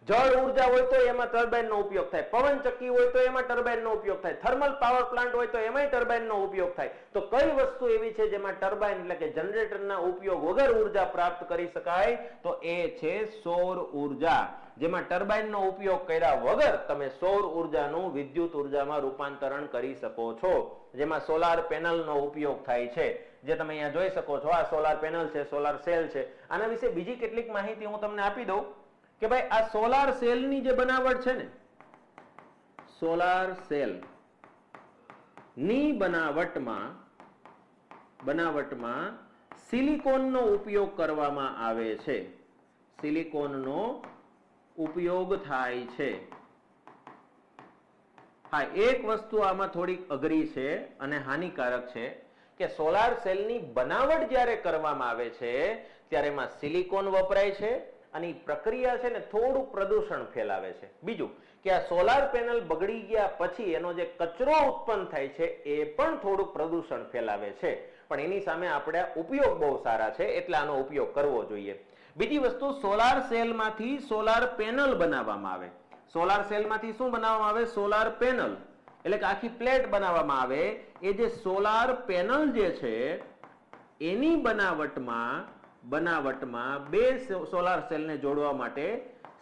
જળ ઉર્જા હોય તો એમાં ટર્બાઇનનો ઉપયોગ થાય, પવન ચક્કી હોય તો એમાં ટર્બાઇનનો ઉપયોગ થાય, થર્મલ પાવર પ્લાન્ટ હોય તો એમાંય ટર્બાઇનનો ઉપયોગ થાય. તો કઈ વસ્તુ એવી છે જેમાં ટર્બાઇન એટલે કે જનરેટરના ઉપયોગ વગર ઉર્જા પ્રાપ્ત કરી શકાય? તો એ છે સૌર ઉર્જા. જેમાં ટર્બાઇનનો ઉપયોગ કર્યા વગર તમે સૌર ઉર્જાનું વિદ્યુત ઉર્જામાં રૂપાંતરણ કરી શકો છો, જેમાં સોલાર પેનલનો ઉપયોગ થાય છે, જે તમે અહીંયા જોઈ શકો છો. આ સોલાર પેનલ છે, સોલાર સેલ છે. આના વિશે બીજી કેટલીક માહિતી હું તમને આપી દઉં કે ભાઈ આ સોલાર સેલની જે બનાવટ છે ને, સોલાર સેલ ની બનાવટમાં સિલિકોનનો ઉપયોગ કરવામાં આવે છે. સિલિકોનનો ઉપયોગ થાય છે. હા, એક વસ્તુ આમાં થોડીક અઘરી છે અને હાનિકારક છે કે સોલાર સેલની બનાવટ જ્યારે કરવામાં આવે છે ત્યારે એમાં સિલિકોન વપરાય છે અને પ્રક્રિયા છે ને થોડું પ્રદૂષણ ફેલાવે છે. બીજું કે આ સોલાર પેનલ બગડી ગયા પછી એનો જે કચરો ઉત્પન્ન થાય છે એ પણ થોડું પ્રદૂષણ ફેલાવે છે. પણ એની સામે આપણે ઉપયોગ બહુ સારા છે એટલે આનો ઉપયોગ કરવો જોઈએ. બીજી વસ્તુ, સોલાર સેલમાંથી સોલાર પેનલ બનાવવામાં આવે. સોલાર સેલમાંથી શું બનાવવામાં આવે? સોલાર પેનલ એટલે કે આખી પ્લેટ બનાવવામાં આવે. એ જે સોલાર પેનલ જે છે એની બનાવટમાં બે સોલાર સેલને જોડવા માટે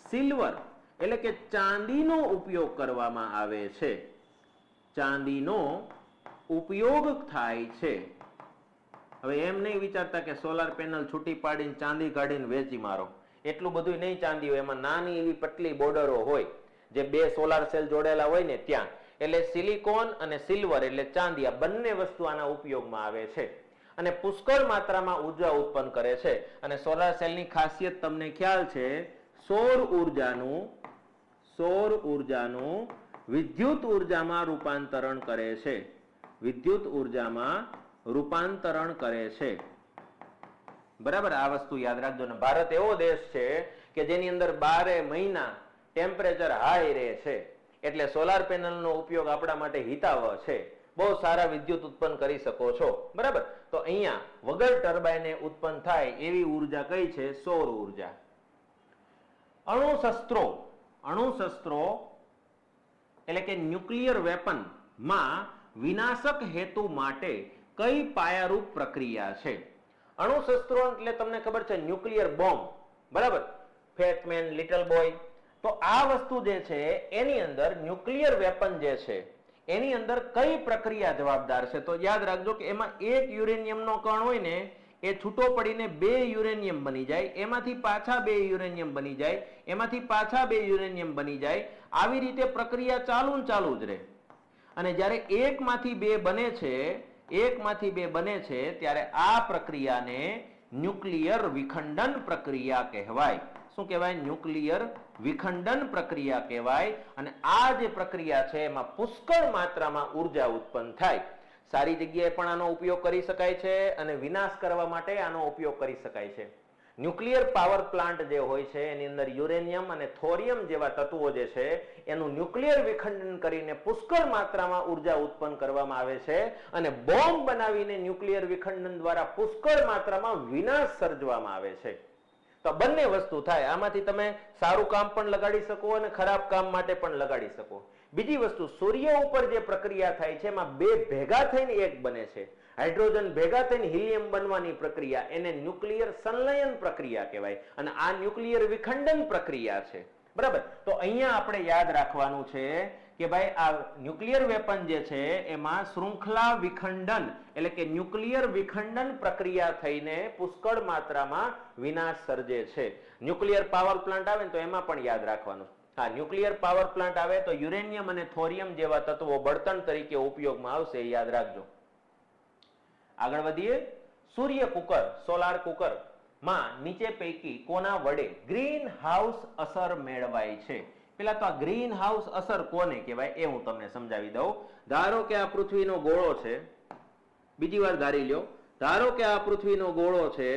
સિલ્વર એટલે કે ચાંદીનો ઉપયોગ કરવામાં આવે છે. ચાંદીનો ઉપયોગ થાય છે. હવે એમ નહીં વિચારતા કે સોલાર પેનલ છૂટી પાડીને ચાંદી કાઢીને વેચી મારો, એટલું બધું નહીં ચાંદી હોય. એમાં નાની એવી પતલી બોર્ડરો હોય જે બે સોલાર સેલ જોડેલા હોય ને ત્યાં. એટલે સિલિકોન અને સિલ્વર એટલે ચાંદી, આ બંને વસ્તુ આના ઉપયોગમાં આવે છે અને પુષ્કળ માત્રામાં ઉર્જા ઉત્પન્ન કરે છે. અને સોલાર સેલની ખાસિયત તમને ખ્યાલ છે, સૌર ઉર્જાનું વિદ્યુત ઉર્જામાં રૂપાંતરણ કરે છે. વિદ્યુત ઉર્જામાં રૂપાંતરણ કરે છે. બરાબર, આ વસ્તુ યાદ રાખજો. ને ભારત એવો દેશ છે કે જેની અંદર 12 મહિના ટેમ્પરેચર હાઈ રહે છે, એટલે સોલાર પેનલનો ઉપયોગ આપણા માટે હિતાવહ છે. બહુ સારા વિદ્યુત ઉત્પન્ન કરી શકો છો. બરાબર, તો અહીંયા વગર ટર્બાઇને ઉત્પન્ન થાય એવી ઉર્જા કઈ છે? સૌર ઉર્જા. અણુશસ્ત્રો એટલે કે ન્યુક્લિયર વેપન માં વિનાશક હેતુ માટે કઈ પાયારૂપ પ્રક્રિયા છે? અણુશસ્ત્રો એટલે તમને ખબર છે ન્યુક્લિયર બોમ્બ. બરાબર, ફેટમેન, લિટલ બોય. તો આ વસ્તુ જે છે એની અંદર ન્યુક્લિયર વેપન જે છે એની અંદર કઈ પ્રક્રિયા જવાબદાર છે? તો યાદ રાખજો કે એમાં એક યુરેનિયમનો કણ હોય ને એ છૂટો પડીને 2 યુરેનિયમ બની જાય, એમાંથી પાછા 2 યુરેનિયમ બની જાય, એમાંથી પાછા 2 યુરેનિયમ બની જાય. આવી રીતે પ્રક્રિયા ચાલુ જ રહે. અને જ્યારે એકમાંથી 2 બને છે ત્યારે આ પ્રક્રિયાને ન્યુક્લિયર વિખંડન પ્રક્રિયા કહેવાય. શું કહેવાય? ન્યુક્લિયર વિખંડન પ્રક્રિયા કહેવાય. અને આ જે પ્રક્રિયા છે એમાં પુષ્કળ માત્રામાં ઉર્જા ઉત્પન્ન થાય. સારી જગ્યાએ પણ આનો ઉપયોગ કરી શકાય છે અને વિનાશ કરવા માટે આનો ઉપયોગ કરી શકાય છે. ન્યુક્લિયર પાવર પ્લાન્ટ જે હોય છે એની અંદર યુરેનિયમ અને થોરિયમ જેવા તત્વો જે છે એનું ન્યુક્લિયર વિખંડન કરીને પુષ્કળ માત્રામાં ઉર્જા ઉત્પન્ન કરવામાં આવે છે અને બોમ્બ બનાવીને ન્યુક્લિયર વિખંડન દ્વારા પુષ્કળ માત્રામાં વિનાશ સર્જવામાં આવે છે. તો બંને વસ્તુ થાય. આમાંથી તમે સારું કામ પણ લગાડી શકો અને ખરાબ કામ માટે પણ લગાડી શકો. બીજી વસ્તુ, સૂર્ય ઉપર જે પ્રક્રિયા થાય છે એમાં બે ભેગા થઈને એક બને છે. હાઇડ્રોજન ભેગા થઈને હિલિયમ બનવાની પ્રક્રિયા એને ન્યુક્લિયર સંલયન પ્રક્રિયા કહેવાય અને આ ન્યુક્લિયર વિખંડન પ્રક્રિયા છે. બરાબર. તો અહીંયા આપણે યાદ રાખવાનું છે કે ભાઈ આ ન્યુક્લિયર વેપન જે છે એમાં શૃંખલા વિખંડન એટલે કે ન્યુક્લિયર વિખંડન પ્રક્રિયા થઈને પુષ્કળ માત્રામાં વિનાશ સર્જે છે. ન્યુક્લિયર પાવર પ્લાન્ટ આવે ને તો એમાં પણ યાદ રાખવાનું. હા, ન્યુક્લિયર પાવર પ્લાન્ટ આવે તો યુરેનિયમ અને થોરિયમ જેવા તત્વો બળતણ તરીકે ઉપયોગમાં આવશે, યાદ રાખજો. આગળ વધીએ. સૂર્ય કુકર, સોલાર કુકર માં નીચે પૈકી કોના વડે ગ્રીન હાઉસ અસર મેળવાય છે? પેલા તો આ ગ્રીન હાઉસ અસર કોને કહેવાય એ હું તમને સમજાવી દઉં. ધારો કે આ પૃથ્વીનો ગોળો છે, બીજી વાર ધારી લ્યો. ધારો કે આ પૃથ્વીનો ગોળો છે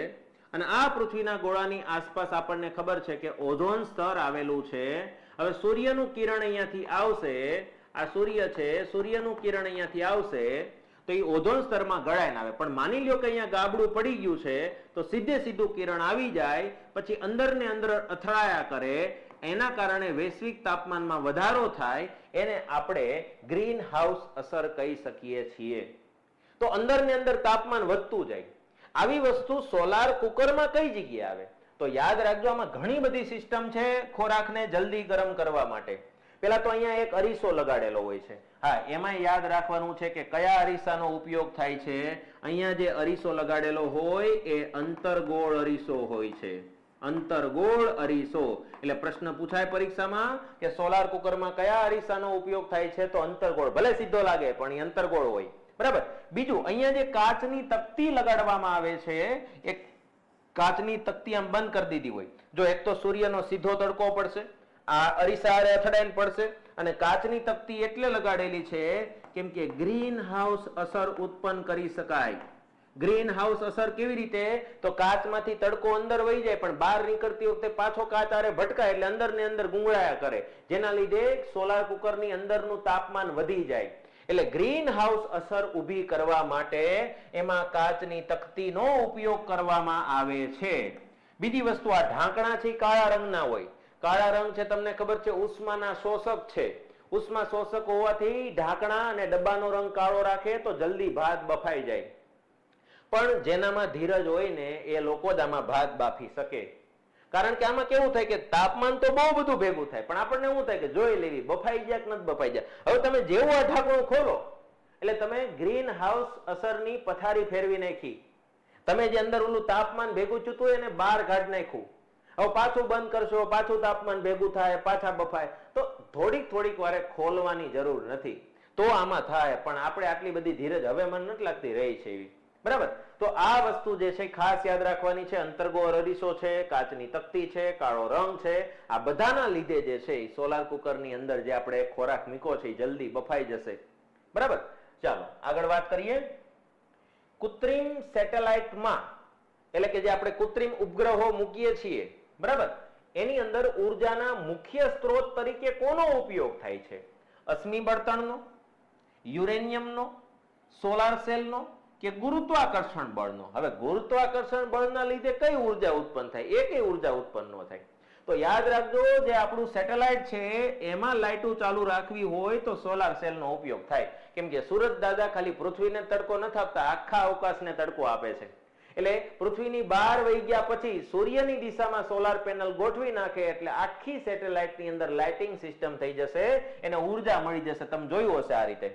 અને આ પૃથ્વીના ગોળાની આસપાસ આપણને ખબર છે કે ઓઝોન સ્તર આવેલું છે. હવે સૂર્યનું કિરણ અહીંયાથી આવશે, આ સૂર્ય છે, સૂર્યનું કિરણ અહીંયાથી આવશે તો એ ઓઝોન સ્તરમાં ગળાઈને આવે. પણ માની લ્યો કે અહીંયા ગાબડું પડી ગયું છે તો સીધે સીધું કિરણ આવી જાય, પછી અંદર ને અંદર અથડાયા કરે, એના કારણે વૈશ્વિક તાપમાનમાં વધારો થાય. એને આપણે ગ્રીન હાઉસ અસર કહી શકીએ છીએ. તો અંદર ને અંદર તાપમાન વધતું જાય. આવી વસ્તુ સોલાર કુકરમાં કઈ જગ્યાએ આવે? તો યાદ રાખજો, આમાં ઘણી બધી સિસ્ટમ છે ખોરાકને જલ્દી ગરમ કરવા માટે. પેલા તો અહીંયા એક અરીસો લગાડેલો હોય છે. હા, એમાં યાદ રાખવાનું છે કે કયા અરીસાનો ઉપયોગ થાય છે. અહીંયા જે અરીસો લગાડેલો હોય એ અંતરગોળ અરીસો હોય છે. અંતરગોળ અરીસો. એટલે પ્રશ્ન પૂછાય પરીક્ષામાં કે સોલાર કુકરમાં કયા અરીસાનો ઉપયોગ થાય છે? તો અંતરગોળ. ભલે સીધો લાગે પણ એ અંતરગોળ હોય. બરાબર. બીજું, અહીંયા જે કાચની તકતી લગાડવામાં આવે છે, એક કાચની તકતી આમ બંધ કરી દીધી હોય. જો એક તો સૂર્યનો સીધો તડકો પડશે, આ અરીસા હારે અથડાઈને પડશે, અને કાચની તકતી એટલે લગાડેલી છે કેમ કે ગ્રીન હાઉસ અસર ઉત્પન્ન કરી શકાય. ગ્રીન હાઉસ અસર કેવી રીતે? તો કાચમાંથી તડકો અંદર વહી જાય પણ બહાર નીકળતી વખતે પાછો કાચ હારે ભટકાય એટલે અંદર ને અંદર ગુંગળાયા કરે, જેના લીધે સોલાર કુકરની અંદરનું તાપમાન વધી જાય. એટલે ગ્રીન હાઉસ અસર ઊભી કરવા માટે એમાં કાચની તકતીનો ઉપયોગ કરવામાં આવે છે. બીજી વસ્તુ, આ ઢાંકણા છે કાળા રંગના હોય. કાળા રંગ છે તમને ખબર છે ઉષ્માના શોષક છે. ઉષ્મા શોષક હોવાથી ઢાંકણા અને ડબ્બાનો રંગ કાળો રાખે તો જલ્દી ભાત બફાઈ જાય. પણ જેનામાં ધીરજ હોય ને એ લોકો જ આમાં ભાત બાફી શકે. કારણ કે આમાં કેવું થાય કે તાપમાન તો બહુ બધું ભેગું થાય પણ આપણને શું થાય કે જોઈ લેવી બફાઈ જાય કે નથી બફાઈ જાય. હવે તમે જેવું આ ઢાંકણું ખોલો એટલે તમે ગ્રીન હાઉસ અસરની પથારી ફેરવી નાખી. તમે જે અંદર ઓલું તાપમાન ભેગું થયું એને બહાર કાઢી નાખ્યું. હવે પાછું બંધ કરશો, પાછું તાપમાન ભેગું થાય, પાછા બફાય. તો થોડીક વારે ખોલવાની જરૂર નથી. તો આમાં થાય. પણ આપણે આટલી બધી ધીરજ હવે મને નથી લાગતી રહી છે એવી. બરાબર. તો આ વસ્તુ જે છે ખાસ યાદ રાખવાની છે. અંતર્ગોળ અરીસો છે, કાચની તકતી છે, કાળો રંગ છે, આ બધાના લીધે જે છે સોલાર કુકરની અંદર જે આપણે ખોરાક મૂકો છે જલ્દી બફાઈ જશે. બરાબર. ચાલો આગળ વાત કરીએ. કૃત્રિમ સેટેલાઇટમાં એટલે કે જે આપણે કૃત્રિમ ઉપગ્રહો મૂકીએ છીએ, બરાબર, એની અંદર ઉર્જાના મુખ્ય સ્ત્રોત તરીકે કોનો ઉપયોગ થાય છે? અશ્મિ બળતણનો, યુરેનિયમનો, સોલાર સેલનો કે ગુરુત્વાકર્ષણ બળનો? હવે ગુરુત્વાકર્ષણ બળના લીધે કઈ ઉર્જા ઉત્પન્ન થાય? એકેય ઉર્જા ઉત્પન્ન ન થાય. તો યાદ રાખજો, જે આપણું સેટેલાઇટ છે એમાં લાઇટો ચાલુ રાખવી હોય તો સોલાર સેલનો ઉપયોગ થાય. કેમ કે સૂરજ દાદા ખાલી પૃથ્વીને તડકો નથી આપતા, આખા અવકાશને તડકો આપે છે. એટલે પૃથ્વીની બહાર વહી ગયા પછી સૂર્યની દિશામાં સોલાર પેનલ ગોઠવી નાખે એટલે આખી સેટેલાઇટની અંદર લાઇટિંગ સિસ્ટમ થઈ જશે, એને ઉર્જા મળી જશે. તમે જોયું હશે આ રીતે.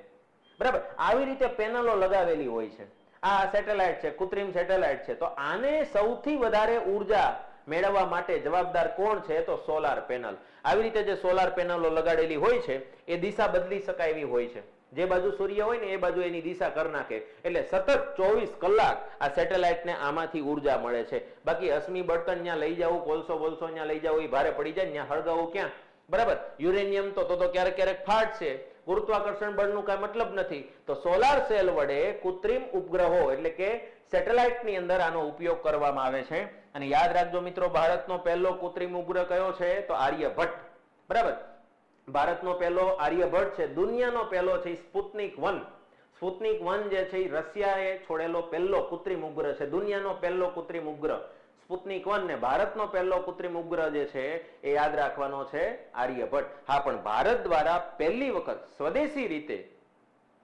બરાબર. આવી રીતે પેનલો લગાવેલી હોય છે. આ સેટેલાઇટ છે, કૃત્રિમ સેટેલાઇટ છે. તો આને સૌથી વધારે ઉર્જા મેળવવા માટે જવાબદાર કોણ છે? તો સોલાર પેનલ. આવી રીતે જે સોલાર પેનલો લગાડેલી હોય છે એ દિશા બદલી શકાય એવી હોય છે. જે બાજુ સૂર્ય હોય ને એ બાજુ એની દિશા કરી નાખે એટલે સતત 24 કલાક આ સેટેલાઇટને આમાંથી ઉર્જા મળે છે. બાકી અશ્મિ બળતણ ત્યાં લઈ જવું, કોલસો બોલસો ત્યાં લઈ જવું એ ભારે પડી જાય, ત્યાં હળગાવું ક્યાં? બરાબર. યુરેનિયમ તો ક્યારેક ફાટશે. ગુરુત્વાકર્ષણ બળનું કઈ મતલબ નથી. તો સોલાર સેલ વડે કૃત્રિમ ઉપગ્રહો એટલે કે સેટેલાઇટની અંદર આનો ઉપયોગ કરવામાં આવે છે. અને યાદ રાખજો મિત્રો, ભારતનો પહેલો કૃત્રિમ ઉપગ્રહ કયો છે? તો આર્યભટ્ટ. બરાબર, ભારતનો પહેલો આર્યભટ્ટ છે. દુનિયાનો પહેલો છે સ્પુતનિક 1. સ્પુતનિક 1 જે છે એ રશિયાએ છોડેલો પહેલો કૃત્રિમ ઉપગ્રહ છે. દુનિયાનો પહેલો કૃત્રિમ ઉપગ્રહ સ્પુતનિક 1 ને ભારતનો પહેલો કૃત્રિમ ઉપગ્રહ જે છે એ યાદ રાખવાનો છે આર્યભટ્ટ. હા, પણ ભારત દ્વારા પહેલી વખત સ્વદેશી રીતે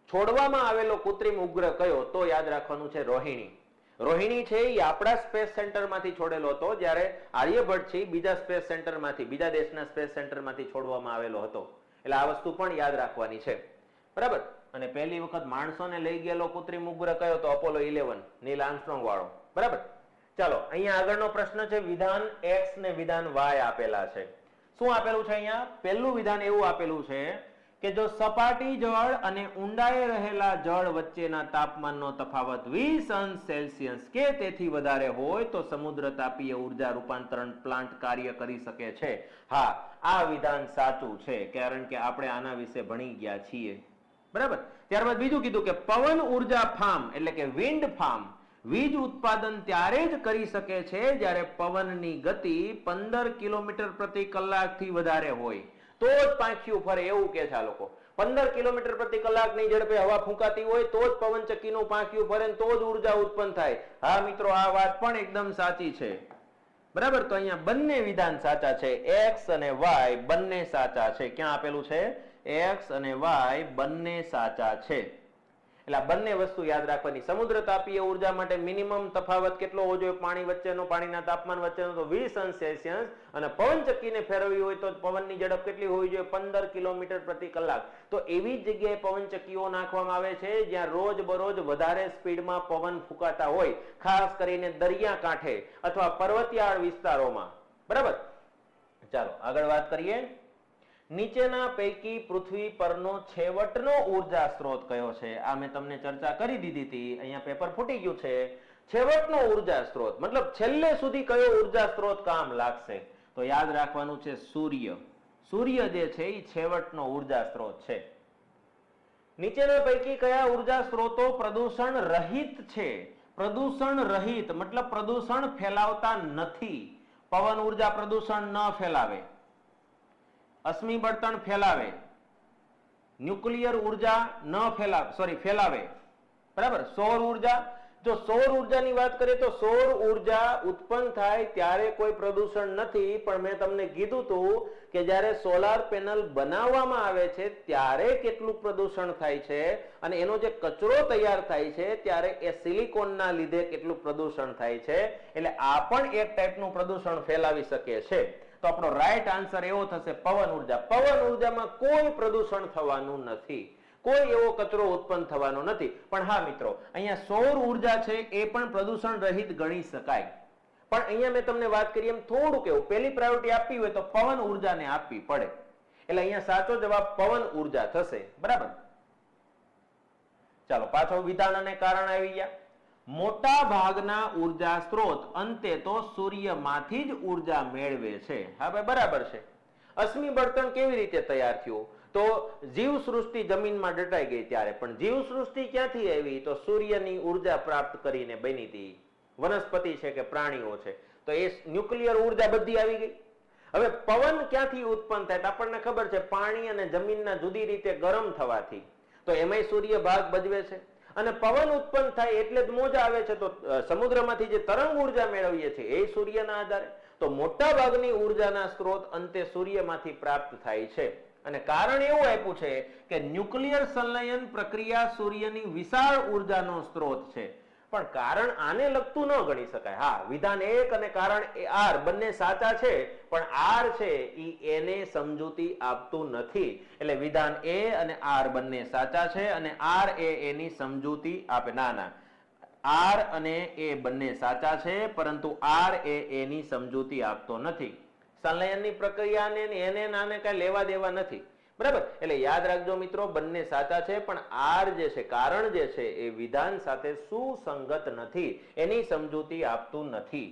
છોડવામાં આવેલો કૃત્રિમ ઉપગ્રહ કયો? તો યાદ રાખવાનું છે રોહિણી. રોહિણી છે એ આપણા સ્પેસ સેન્ટરમાંથી છોડેલો હતો, જ્યારે આર્યભટ્ટ છે બીજા સ્પેસ સેન્ટરમાંથી, બીજા દેશના સ્પેસ સેન્ટરમાંથી છોડવામાં આવેલો હતો. એટલે આ વસ્તુ પણ યાદ રાખવાની છે. બરાબર. અને પહેલી વખત માણસોને લઈ ગયેલો કૃત્રિમ ઉપગ્રહ કયો? તો અપોલો 11, નીલ આર્મસ્ટ્રોંગ વાળો. બરાબર. ચાલો, અહીંયા આગળનો પ્રશ્ન છે, વિધાન X ને વિધાન Y આપેલા છે. શું આપેલું છે અહીંયા? પહેલું વિધાન એવું આપેલું છે કે જો સપાટી જળ અને ઊંડાએ રહેલા જળ વચ્ચેના તાપમાનનો તફાવત 20°C કે તેથી વધારે હોય તો સમુદ્ર તાપીય ઉર્જા રૂપાંતરણ પ્લાન્ટ કાર્ય કરી શકે છે. હા, આ વિધાન સાચું છે, કારણ કે આપણે આના વિશે ભણી ગયા છીએ. બરાબર. ત્યારબાદ બીજું કીધું કે પવન ઉર્જા ફાર્મ એટલે કે વિન્ડ ફાર્મ વીજ ઉત્પાદન ત્યારે જ કરી શકે છે જ્યારે પવનની ગતિ 15 કિલોમીટર પ્રતિ કલાકથી વધારે હોય, તો જ પાંખિયું ફરે, એવું કે છે આ લોકો. 15 કિલોમીટર પ્રતિ કલાકની ઝડપે હવા ફૂંકાતી હોય તો જ પવનચક્કીનું પાંખિયું ફરે, તો જ ઉર્જા ઉત્પન્ન થાય. હા મિત્રો, આ વાત પણ એકદમ સાચી છે. બરાબર. તો અહીંયા બંને વિધાન સાચા છે, X અને Y બંને સાચા છે. ક્યાં આપેલું છે? X અને Y બંને સાચા છે. એટલે આ બંને વસ્તુ યાદ રાખવાની. સમુદ્ર તાપીય ઉર્જા માટે મિનિમમ તફાવત કેટલો હોવો જોઈએ પાણી વચ્ચેનો, પાણીના તાપમાન વચ્ચેનો? તો 20°C. અને પવનચક્કીને ફેરવવી હોય તો પવનની ઝડપ કેટલી હોવી જોઈએ? 15 કિલોમીટર પ્રતિ કલાક. તો એવી જ જગ્યાએ પવનચક્કીઓ નાખવામાં આવે છે જ્યાં રોજ બરોજ વધારે સ્પીડમાં પવન ફૂંકાતા હોય, ખાસ કરીને દરિયાકાંઠે અથવા પર્વતીયાળ વિસ્તારોમાં. બરાબર. ચાલો આગળ વાત કરીએ. નીચેના પૈકી પૃથ્વી પરનો છેવટનો ઉર્જા સ્ત્રોત કયો છે? આ મેં તમને ચર્ચા કરી દીધી હતી. અહીંયા પેપર ફૂટી ગયું છે. છેવટનો ઉર્જા સ્ત્રોત મતલબ છેલ્લે સુધી કયો ઉર્જા સ્ત્રોત કામ લાગશે? તો યાદ રાખવાનું છે સૂર્ય. સૂર્ય જે છે એ છેવટનો ઉર્જા સ્ત્રોત છે. નીચેના પૈકી કયા ઉર્જા સ્ત્રોતો પ્રદૂષણ રહિત છે? પ્રદૂષણ રહિત મતલબ પ્રદૂષણ ફેલાવતા નથી. પવન ઉર્જા પ્રદૂષણ ન ફેલાવે, અશ્મિ બળતણ ફેલાવે, ન્યુક્લિયર ઉર્જા ન ફેલાવે. બરાબર. સૌર ઉર્જા, જો સૌર ઉર્જાની વાત કરીએ તો સૌર ઉર્જા ઉત્પન્ન થાય ત્યારે કોઈ પ્રદૂષણ નથી, પણ મેં તમને કીધું હતું કે જ્યારે સોલાર પેનલ બનાવવામાં આવે છે ત્યારે કેટલું પ્રદૂષણ થાય છે, અને એનો જે કચરો તૈયાર થાય છે ત્યારે એ સિલિકોનના લીધે કેટલું પ્રદૂષણ થાય છે. એટલે આ પણ એક ટાઈપનું પ્રદૂષણ ફેલાવી શકે છે. તો આપણો રાઈટ આન્સર એવો થશે પવન ઉર્જા. પવન ઉર્જામાં કોઈ પ્રદૂષણ થવાનું નથી, કોઈ એવો કચરો ઉત્પન્ન થવાનો નથી. પણ હા મિત્રો, અહીંયા સૌર ઉર્જા છે એ પણ પ્રદૂષણ રહિત ગણી શકાય. પણ અહીંયા મેં તમને વાત કરી એમ થોડુંક એવું, પહેલી પ્રાયોરિટી આપવી હોય તો પવન ઉર્જાને આપવી પડે. એટલે અહીંયા સાચો જવાબ પવન ઉર્જા થશે. બરાબર. ચાલો પાછો વિધાન અને કારણ આવી ગયા. મોટા ભાગના ઉર્જા સ્ત્રોત અંતે તો સૂર્યમાંથી જ ઉર્જા મેળવે છે. હા ભાઈ, બરાબર છે. અશ્મિ બળતણ કેવી રીતે તૈયાર થયું? તો જીવ સૃષ્ટિ જમીનમાં દટાઈ ગઈ ત્યારે. પણ જીવ સૃષ્ટિ ક્યાંથી આવી? તો સૂર્યની ઉર્જા પ્રાપ્ત કરીને બની હતી. વનસ્પતિ છે કે પ્રાણીઓ છે, તો એ ન્યુક્લિયર ઉર્જા બધી આવી ગઈ. હવે પવન ક્યાંથી ઉત્પન્ન થાય? આપણને ખબર છે પાણી અને જમીનના જુદી રીતે ગરમ થવાથી, તો એમાંય સૂર્ય ભાગ ભજવે છે. અને પવન ઉત્પન્ન થાય એટલે જ મોજા આવે છે, તો સમુદ્રમાંથી જે તરંગ ઉર્જા મેળવીએ છીએ એ સૂર્યના આધારે. તો મોટા ભાગની ઉર્જાના સ્ત્રોત અંતે સૂર્યમાંથી પ્રાપ્ત થાય છે. અને કારણ એવું આપ્યું છે કે ન્યુક્લિયર સંલયન પ્રક્રિયા સૂર્યની વિશાળ ઉર્જાનો સ્ત્રોત છે. પણ કારણ આને લગતું ન ગણી શકાય. હા, વિધાન 1 અને કારણ R બંને સાચા છે, પણ R છે એ એને સમજૂતી આપતું નથી. એટલે વિધાન A અને R બંને સાચા છે અને R એ એની સમજૂતી આપે. ના, R અને A બંને સાચા છે, પરંતુ R એ એની સમજૂતી આપતો નથી. સંલયનની પ્રક્રિયાને એને નાને કઈ લેવા દેવા નથી. બરાબર. એટલે યાદ રાખજો મિત્રો, બંને સાચા છે, પણ R જે છે, કારણ જે છે એ વિધાન સાથે સુસંગત નથી, એની સમજૂતી આપતું નથી.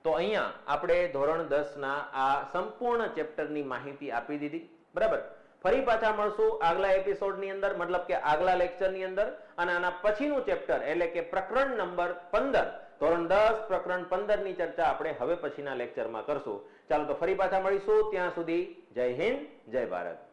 તો અહીંયા આપણે ધોરણ 10 ના આ સંપૂર્ણ ચેપ્ટરની માહિતી આપી દીધી. બરાબર. ફરી પાછા મળશું આગલા એપિસોડની અંદર, મતલબ કે આગલા લેક્ચરની અંદર, અને આના પછીનું ચેપ્ટર એટલે કે પ્રકરણ નંબર 15 ધોરણ 10 પ્રકરણ 15 ની ચર્ચા આપણે હવે પછીના લેક્ચરમાં કરશું. ચાલો તો ફરી પાછા મળીશું. ત્યાં સુધી જય હિન્દ, જય ભારત.